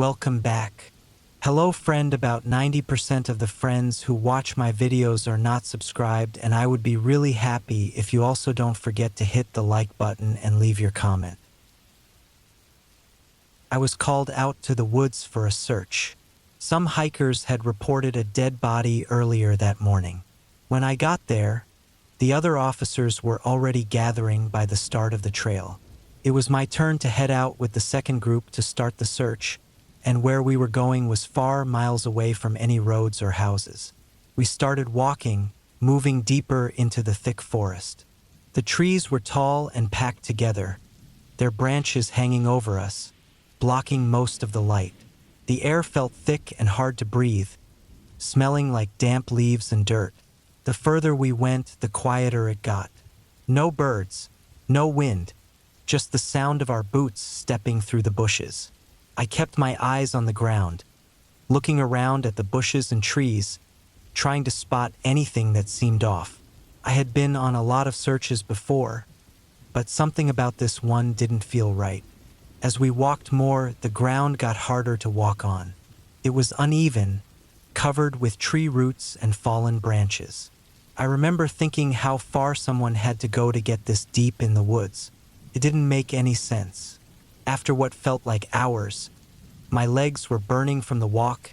Welcome back. Hello friend, about 90% of the friends who watch my videos are not subscribed, and I would be really happy if you also don't forget to hit the like button and leave your comment. I was called out to the woods for a search. Some hikers had reported a dead body earlier that morning. When I got there, the other officers were already gathering by the start of the trail. It was my turn to head out with the second group to start the search, and where we were going was far miles away from any roads or houses. We started walking, moving deeper into the thick forest. The trees were tall and packed together, their branches hanging over us, blocking most of the light. The air felt thick and hard to breathe, smelling like damp leaves and dirt. The further we went, the quieter it got. No birds, no wind, just the sound of our boots stepping through the bushes. I kept my eyes on the ground, looking around at the bushes and trees, trying to spot anything that seemed off. I had been on a lot of searches before, but something about this one didn't feel right. As we walked more, the ground got harder to walk on. It was uneven, covered with tree roots and fallen branches. I remember thinking how far someone had to go to get this deep in the woods. It didn't make any sense. After what felt like hours, my legs were burning from the walk,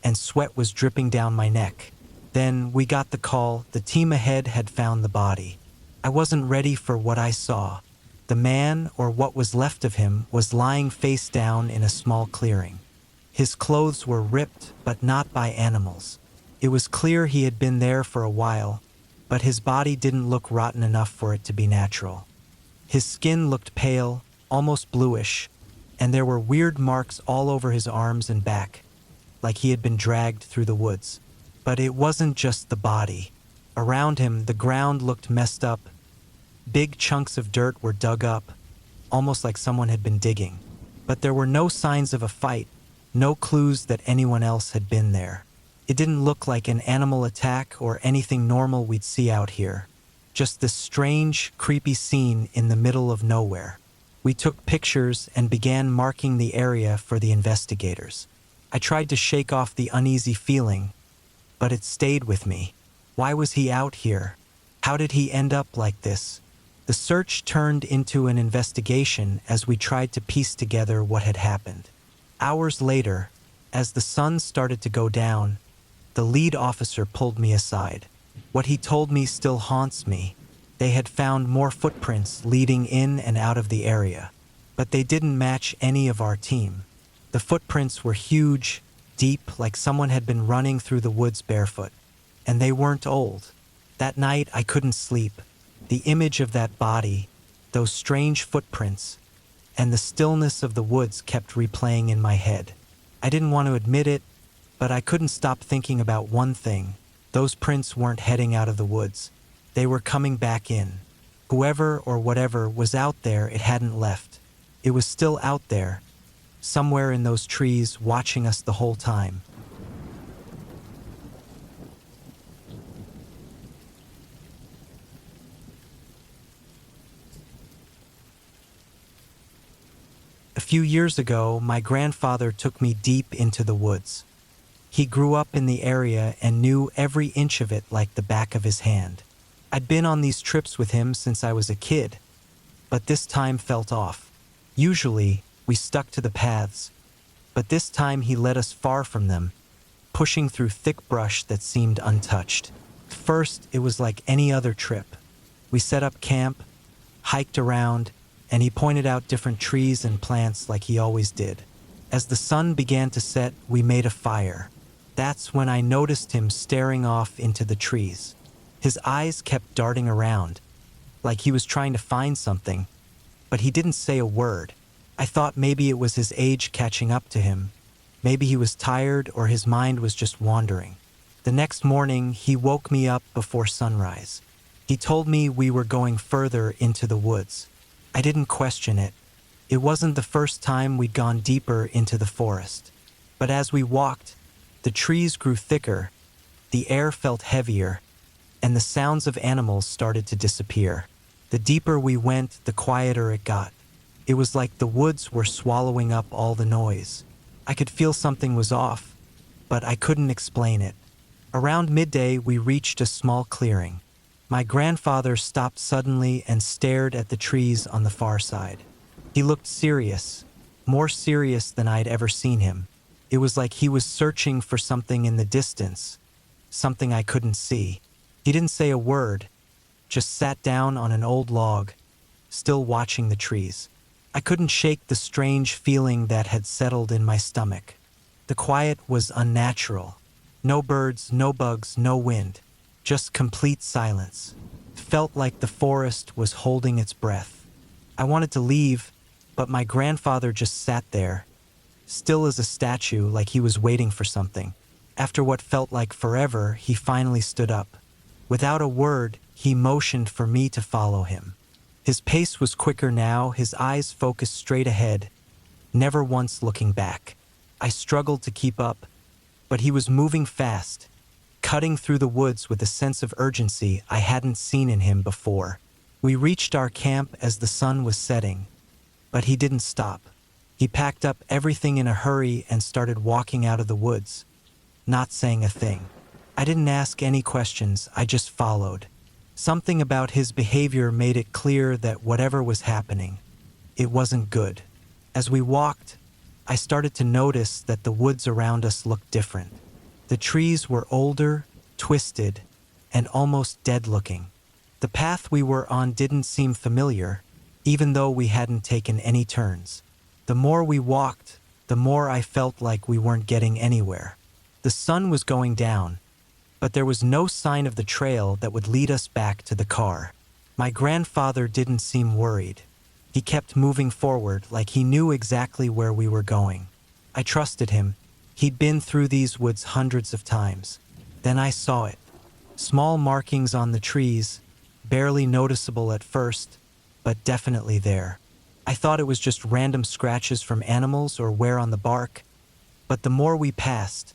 and sweat was dripping down my neck. Then we got the call. The team ahead had found the body. I wasn't ready for what I saw. The man, or what was left of him, was lying face down in a small clearing. His clothes were ripped, but not by animals. It was clear he had been there for a while, but his body didn't look rotten enough for it to be natural. His skin looked pale, almost bluish, and there were weird marks all over his arms and back, like he had been dragged through the woods. But it wasn't just the body. Around him, the ground looked messed up. Big chunks of dirt were dug up, almost like someone had been digging. But there were no signs of a fight, no clues that anyone else had been there. It didn't look like an animal attack or anything normal we'd see out here. Just this strange, creepy scene in the middle of nowhere. We took pictures and began marking the area for the investigators. I tried to shake off the uneasy feeling, but it stayed with me. Why was he out here? How did he end up like this? The search turned into an investigation as we tried to piece together what had happened. Hours later, as the sun started to go down, the lead officer pulled me aside. What he told me still haunts me. They had found more footprints leading in and out of the area, but they didn't match any of our team. The footprints were huge, deep, like someone had been running through the woods barefoot, and they weren't old. That night, I couldn't sleep. The image of that body, those strange footprints, and the stillness of the woods kept replaying in my head. I didn't want to admit it, but I couldn't stop thinking about one thing. Those prints weren't heading out of the woods. They were coming back in. Whoever or whatever was out there, it hadn't left. It was still out there, somewhere in those trees, watching us the whole time. A few years ago, my grandfather took me deep into the woods. He grew up in the area and knew every inch of it like the back of his hand. I'd been on these trips with him since I was a kid, but this time felt off. Usually, we stuck to the paths, but this time he led us far from them, pushing through thick brush that seemed untouched. First, it was like any other trip. We set up camp, hiked around, and he pointed out different trees and plants like he always did. As the sun began to set, we made a fire. That's when I noticed him staring off into the trees. His eyes kept darting around, like he was trying to find something, but he didn't say a word. I thought maybe it was his age catching up to him. Maybe he was tired or his mind was just wandering. The next morning, he woke me up before sunrise. He told me we were going further into the woods. I didn't question it. It wasn't the first time we'd gone deeper into the forest. But as we walked, the trees grew thicker, the air felt heavier, and the sounds of animals started to disappear. The deeper we went, the quieter it got. It was like the woods were swallowing up all the noise. I could feel something was off, but I couldn't explain it. Around midday, we reached a small clearing. My grandfather stopped suddenly and stared at the trees on the far side. He looked serious, more serious than I'd ever seen him. It was like he was searching for something in the distance, something I couldn't see. He didn't say a word, just sat down on an old log, still watching the trees. I couldn't shake the strange feeling that had settled in my stomach. The quiet was unnatural. No birds, no bugs, no wind. Just complete silence. It felt like the forest was holding its breath. I wanted to leave, but my grandfather just sat there, still as a statue, like he was waiting for something. After what felt like forever, he finally stood up. Without a word, he motioned for me to follow him. His pace was quicker now, his eyes focused straight ahead, never once looking back. I struggled to keep up, but he was moving fast, cutting through the woods with a sense of urgency I hadn't seen in him before. We reached our camp as the sun was setting, but he didn't stop. He packed up everything in a hurry and started walking out of the woods, not saying a thing. I didn't ask any questions, I just followed. Something about his behavior made it clear that whatever was happening, it wasn't good. As we walked, I started to notice that the woods around us looked different. The trees were older, twisted, and almost dead-looking. The path we were on didn't seem familiar, even though we hadn't taken any turns. The more we walked, the more I felt like we weren't getting anywhere. The sun was going down, but there was no sign of the trail that would lead us back to the car. My grandfather didn't seem worried. He kept moving forward like he knew exactly where we were going. I trusted him. He'd been through these woods hundreds of times. Then I saw it. Small markings on the trees, barely noticeable at first, but definitely there. I thought it was just random scratches from animals or wear on the bark, but the more we passed,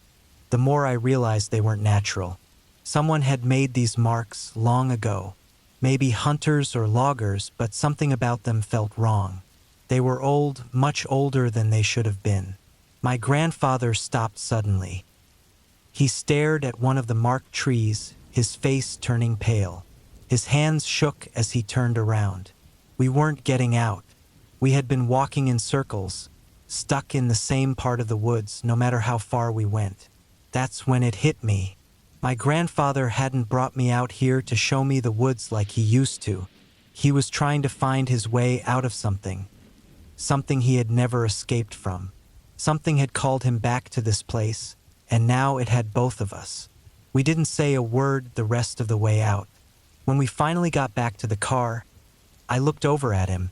the more I realized they weren't natural. Someone had made these marks long ago. Maybe hunters or loggers, but something about them felt wrong. They were old, much older than they should have been. My grandfather stopped suddenly. He stared at one of the marked trees, his face turning pale. His hands shook as he turned around. We weren't getting out. We had been walking in circles, stuck in the same part of the woods, no matter how far we went. That's when it hit me. My grandfather hadn't brought me out here to show me the woods like he used to. He was trying to find his way out of something he had never escaped from. Something had called him back to this place, and now it had both of us. We didn't say a word the rest of the way out. When we finally got back to the car, I looked over at him,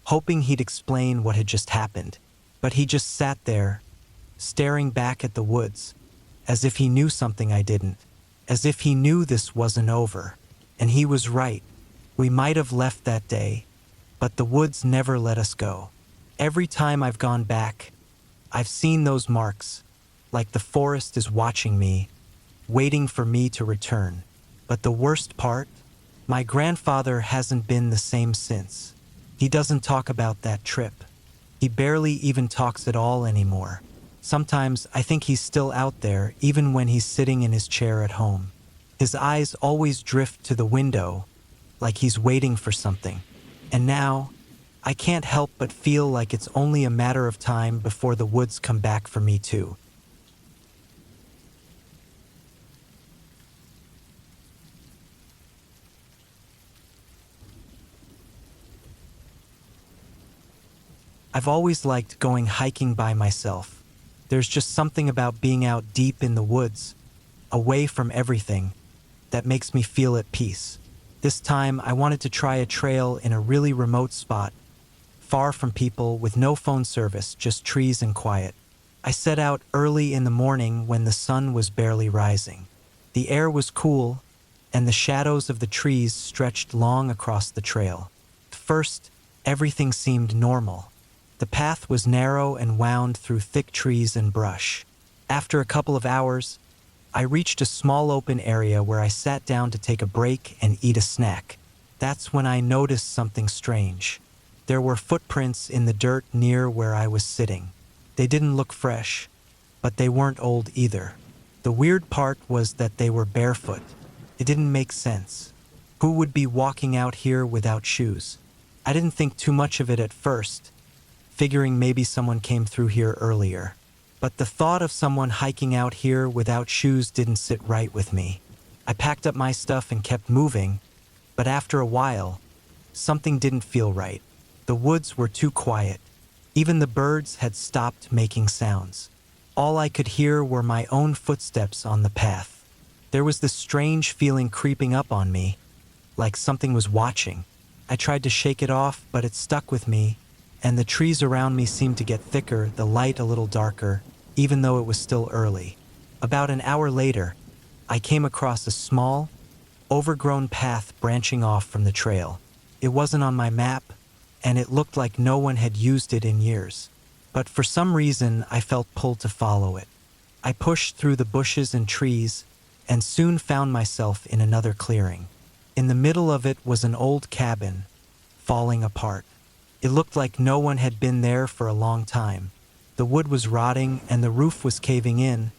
hoping he'd explain what had just happened. But he just sat there, staring back at the woods, as if he knew something I didn't, as if he knew this wasn't over. And he was right. We might have left that day, but the woods never let us go. Every time I've gone back, I've seen those marks, like the forest is watching me, waiting for me to return. But the worst part, my grandfather hasn't been the same since. He doesn't talk about that trip. He barely even talks at all anymore. Sometimes I think he's still out there, even when he's sitting in his chair at home. His eyes always drift to the window, like he's waiting for something. And now, I can't help but feel like it's only a matter of time before the woods come back for me too. I've always liked going hiking by myself. There's just something about being out deep in the woods, away from everything, that makes me feel at peace. This time, I wanted to try a trail in a really remote spot, far from people, with no phone service, just trees and quiet. I set out early in the morning when the sun was barely rising. The air was cool, and the shadows of the trees stretched long across the trail. At first, everything seemed normal. The path was narrow and wound through thick trees and brush. After a couple of hours, I reached a small open area where I sat down to take a break and eat a snack. That's when I noticed something strange. There were footprints in the dirt near where I was sitting. They didn't look fresh, but they weren't old either. The weird part was that they were barefoot. It didn't make sense. Who would be walking out here without shoes? I didn't think too much of it at first, figuring maybe someone came through here earlier. But the thought of someone hiking out here without shoes didn't sit right with me. I packed up my stuff and kept moving, but after a while, something didn't feel right. The woods were too quiet. Even the birds had stopped making sounds. All I could hear were my own footsteps on the path. There was this strange feeling creeping up on me, like something was watching. I tried to shake it off, but it stuck with me, and the trees around me seemed to get thicker, the light a little darker, even though it was still early. About an hour later, I came across a small, overgrown path branching off from the trail. It wasn't on my map, and it looked like no one had used it in years. But for some reason, I felt pulled to follow it. I pushed through the bushes and trees, and soon found myself in another clearing. In the middle of it was an old cabin, falling apart. It looked like no one had been there for a long time. The wood was rotting and the roof was caving in,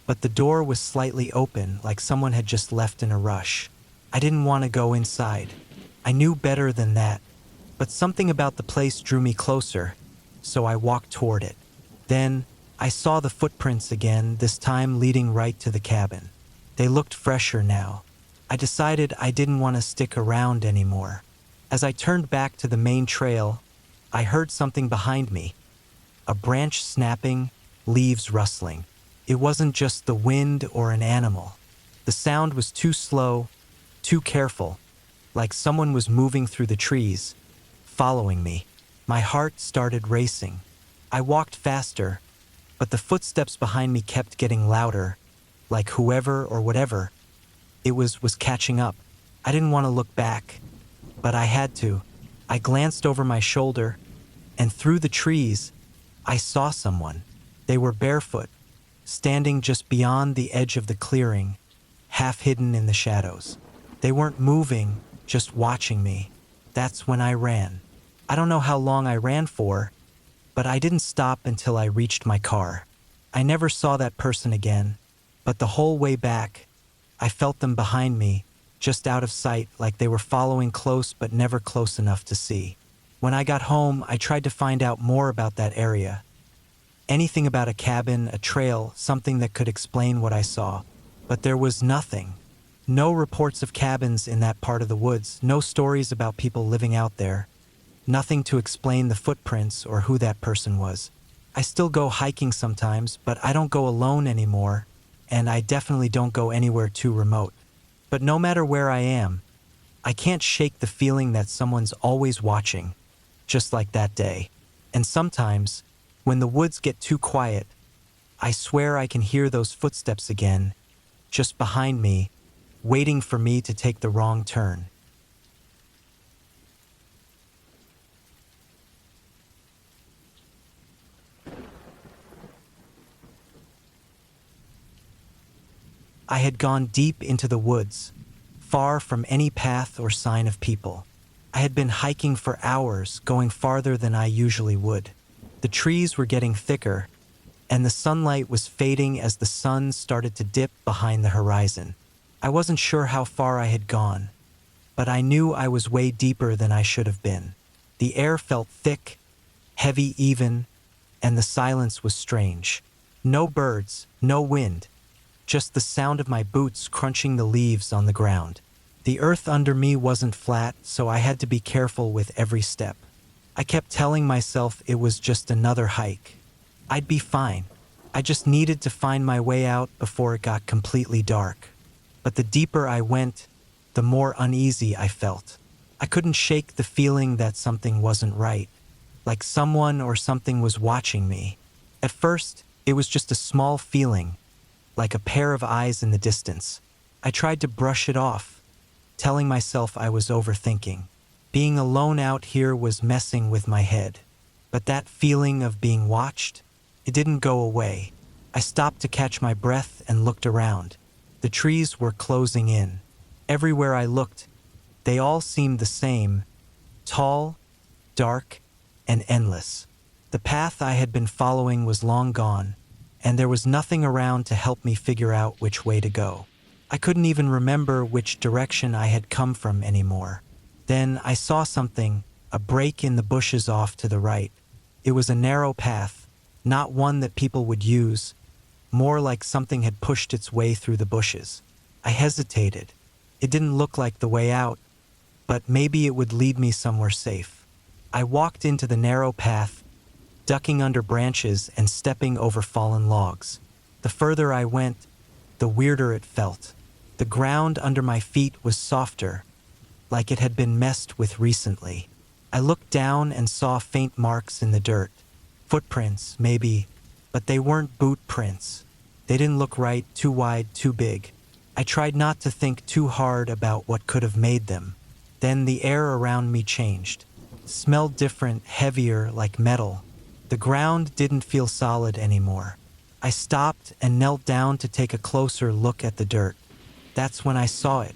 but the door was slightly open, like someone had just left in a rush. I didn't want to go inside. I knew better than that, but something about the place drew me closer, so I walked toward it. Then, I saw the footprints again, this time leading right to the cabin. They looked fresher now. I decided I didn't want to stick around anymore. As I turned back to the main trail, I heard something behind me. A branch snapping, leaves rustling. It wasn't just the wind or an animal. The sound was too slow, too careful, like someone was moving through the trees, following me. My heart started racing. I walked faster, but the footsteps behind me kept getting louder, like whoever or whatever it was catching up. I didn't want to look back, but I had to. I glanced over my shoulder, and through the trees, I saw someone. They were barefoot, standing just beyond the edge of the clearing, half hidden in the shadows. They weren't moving, just watching me. That's when I ran. I don't know how long I ran for, but I didn't stop until I reached my car. I never saw that person again, but the whole way back, I felt them behind me, just out of sight, like they were following close but never close enough to see. When I got home, I tried to find out more about that area. Anything about a cabin, a trail, something that could explain what I saw. But there was nothing. No reports of cabins in that part of the woods, no stories about people living out there. Nothing to explain the footprints or who that person was. I still go hiking sometimes, but I don't go alone anymore, and I definitely don't go anywhere too remote. But no matter where I am, I can't shake the feeling that someone's always watching, just like that day. And sometimes, when the woods get too quiet, I swear I can hear those footsteps again, just behind me, waiting for me to take the wrong turn. I had gone deep into the woods, far from any path or sign of people. I had been hiking for hours, going farther than I usually would. The trees were getting thicker, and the sunlight was fading as the sun started to dip behind the horizon. I wasn't sure how far I had gone, but I knew I was way deeper than I should have been. The air felt thick, heavy even, and the silence was strange. No birds, no wind, just the sound of my boots crunching the leaves on the ground. The earth under me wasn't flat, so I had to be careful with every step. I kept telling myself it was just another hike. I'd be fine. I just needed to find my way out before it got completely dark. But the deeper I went, the more uneasy I felt. I couldn't shake the feeling that something wasn't right, like someone or something was watching me. At first, it was just a small feeling, like a pair of eyes in the distance. I tried to brush it off, telling myself I was overthinking. Being alone out here was messing with my head. But that feeling of being watched, it didn't go away. I stopped to catch my breath and looked around. The trees were closing in. Everywhere I looked, they all seemed the same, tall, dark, and endless. The path I had been following was long gone, and there was nothing around to help me figure out which way to go. I couldn't even remember which direction I had come from anymore. Then I saw something, a break in the bushes off to the right. It was a narrow path, not one that people would use, more like something had pushed its way through the bushes. I hesitated. It didn't look like the way out, but maybe it would lead me somewhere safe. I walked into the narrow path, ducking under branches and stepping over fallen logs. The further I went, the weirder it felt. The ground under my feet was softer, like it had been messed with recently. I looked down and saw faint marks in the dirt. Footprints, maybe, but they weren't boot prints. They didn't look right, too wide, too big. I tried not to think too hard about what could have made them. Then the air around me changed. It smelled different, heavier, like metal. The ground didn't feel solid anymore. I stopped and knelt down to take a closer look at the dirt. That's when I saw it.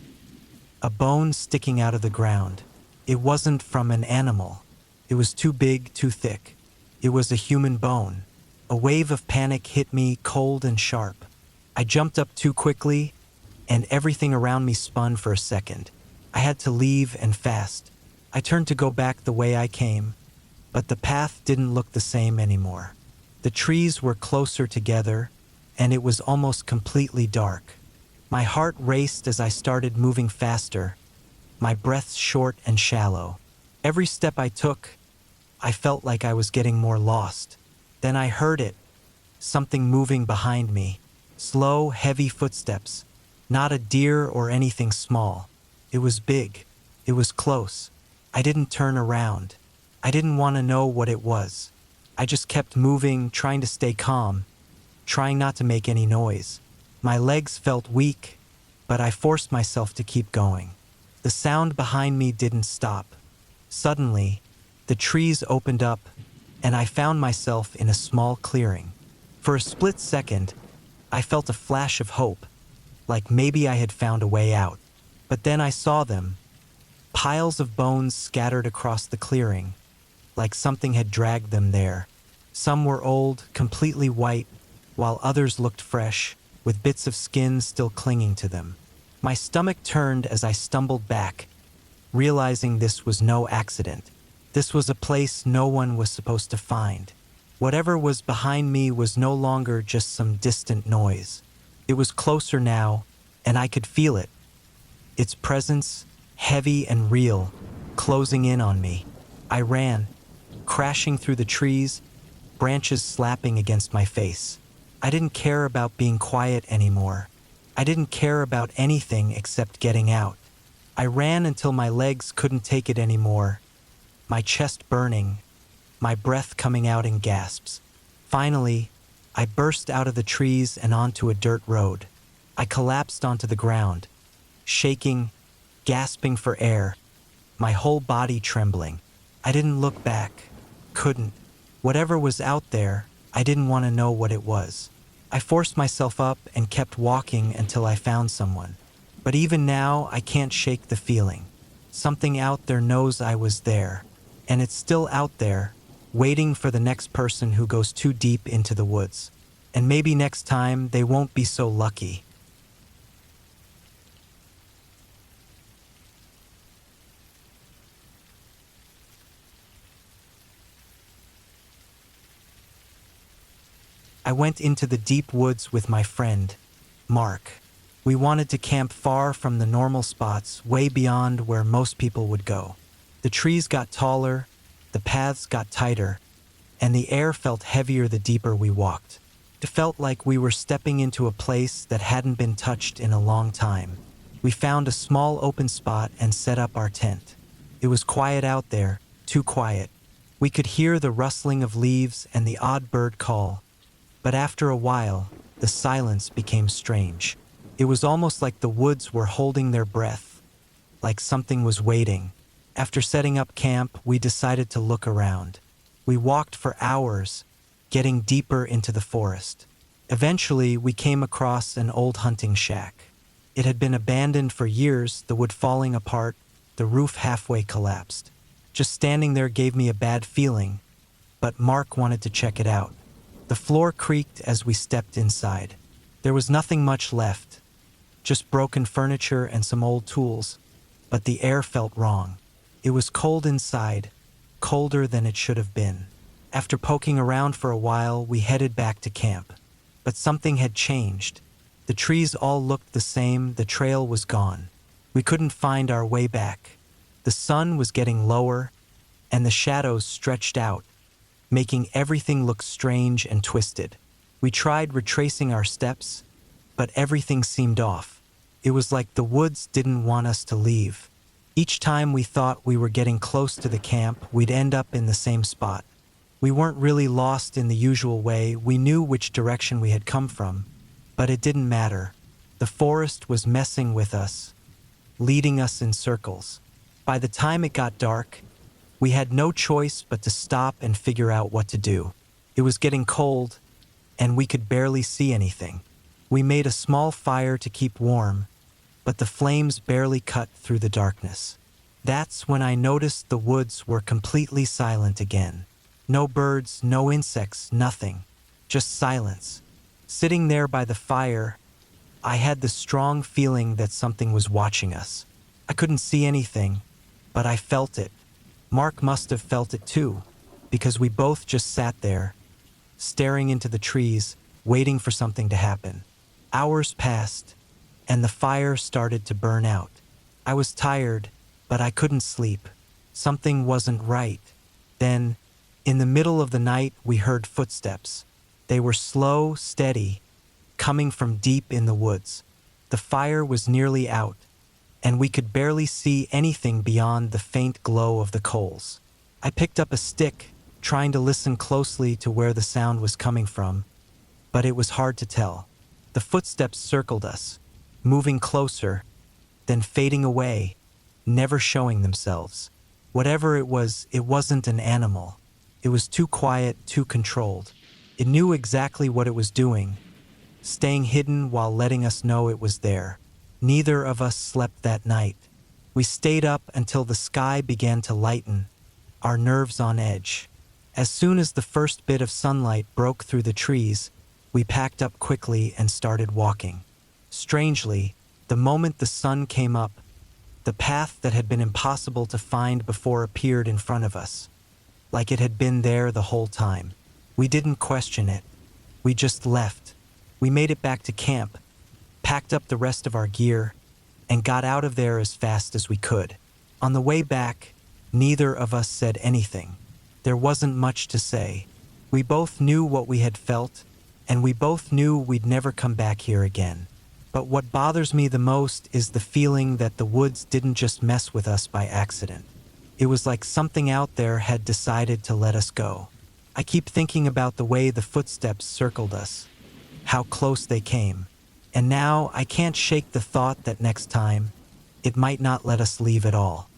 A bone sticking out of the ground. It wasn't from an animal. It was too big, too thick. It was a human bone. A wave of panic hit me, cold and sharp. I jumped up too quickly, and everything around me spun for a second. I had to leave, and fast. I turned to go back the way I came, but the path didn't look the same anymore. The trees were closer together, and it was almost completely dark. My heart raced as I started moving faster, my breath short and shallow. Every step I took, I felt like I was getting more lost. Then I heard it, something moving behind me. Slow, heavy footsteps. Not a deer or anything small. It was big. It was close. I didn't turn around. I didn't want to know what it was. I just kept moving, trying to stay calm, trying not to make any noise. My legs felt weak, but I forced myself to keep going. The sound behind me didn't stop. Suddenly, the trees opened up, and I found myself in a small clearing. For a split second, I felt a flash of hope, like maybe I had found a way out. But then I saw them, piles of bones scattered across the clearing, like something had dragged them there. Some were old, completely white, while others looked fresh, with bits of skin still clinging to them. My stomach turned as I stumbled back, realizing this was no accident. This was a place no one was supposed to find. Whatever was behind me was no longer just some distant noise. It was closer now, and I could feel it. Its presence, heavy and real, closing in on me. I ran, crashing through the trees, branches slapping against my face. I didn't care about being quiet anymore. I didn't care about anything except getting out. I ran until my legs couldn't take it anymore, my chest burning, my breath coming out in gasps. Finally, I burst out of the trees and onto a dirt road. I collapsed onto the ground, shaking, gasping for air, my whole body trembling. I didn't look back, couldn't. Whatever was out there, I didn't want to know what it was. I forced myself up and kept walking until I found someone. But even now, I can't shake the feeling. Something out there knows I was there, and it's still out there, waiting for the next person who goes too deep into the woods. And maybe next time they won't be so lucky. I went into the deep woods with my friend, Mark. We wanted to camp far from the normal spots, way beyond where most people would go. The trees got taller, the paths got tighter, and the air felt heavier the deeper we walked. It felt like we were stepping into a place that hadn't been touched in a long time. We found a small open spot and set up our tent. It was quiet out there, too quiet. We could hear the rustling of leaves and the odd bird call. But after a while, the silence became strange. It was almost like the woods were holding their breath, like something was waiting. After setting up camp, we decided to look around. We walked for hours, getting deeper into the forest. Eventually, we came across an old hunting shack. It had been abandoned for years, the wood falling apart, the roof halfway collapsed. Just standing there gave me a bad feeling, but Mark wanted to check it out. The floor creaked as we stepped inside. There was nothing much left, just broken furniture and some old tools, but the air felt wrong. It was cold inside, colder than it should have been. After poking around for a while, we headed back to camp. But something had changed. The trees all looked the same, the trail was gone. We couldn't find our way back. The sun was getting lower, and the shadows stretched out, making everything look strange and twisted. We tried retracing our steps, but everything seemed off. It was like the woods didn't want us to leave. Each time we thought we were getting close to the camp, we'd end up in the same spot. We weren't really lost in the usual way. We knew which direction we had come from, but it didn't matter. The forest was messing with us, leading us in circles. By the time it got dark, we had no choice but to stop and figure out what to do. It was getting cold, and we could barely see anything. We made a small fire to keep warm, but the flames barely cut through the darkness. That's when I noticed the woods were completely silent again. No birds, no insects, nothing. Just silence. Sitting there by the fire, I had the strong feeling that something was watching us. I couldn't see anything, but I felt it. Mark must have felt it too, because we both just sat there, staring into the trees, waiting for something to happen. Hours passed, and the fire started to burn out. I was tired, but I couldn't sleep. Something wasn't right. Then, in the middle of the night, we heard footsteps. They were slow, steady, coming from deep in the woods. The fire was nearly out, and we could barely see anything beyond the faint glow of the coals. I picked up a stick, trying to listen closely to where the sound was coming from, but it was hard to tell. The footsteps circled us, moving closer, then fading away, never showing themselves. Whatever it wasn't an animal. It was too quiet, too controlled. It knew exactly what it was doing, staying hidden while letting us know it was there. Neither of us slept that night. We stayed up until the sky began to lighten, our nerves on edge. As soon as the first bit of sunlight broke through the trees, we packed up quickly and started walking. Strangely, the moment the sun came up, the path that had been impossible to find before appeared in front of us, like it had been there the whole time. We didn't question it. We just left. We made it back to camp, packed up the rest of our gear, and got out of there as fast as we could. On the way back, neither of us said anything. There wasn't much to say. We both knew what we had felt, and we both knew we'd never come back here again. But what bothers me the most is the feeling that the woods didn't just mess with us by accident. It was like something out there had decided to let us go. I keep thinking about the way the footsteps circled us, how close they came, and now I can't shake the thought that next time, it might not let us leave at all.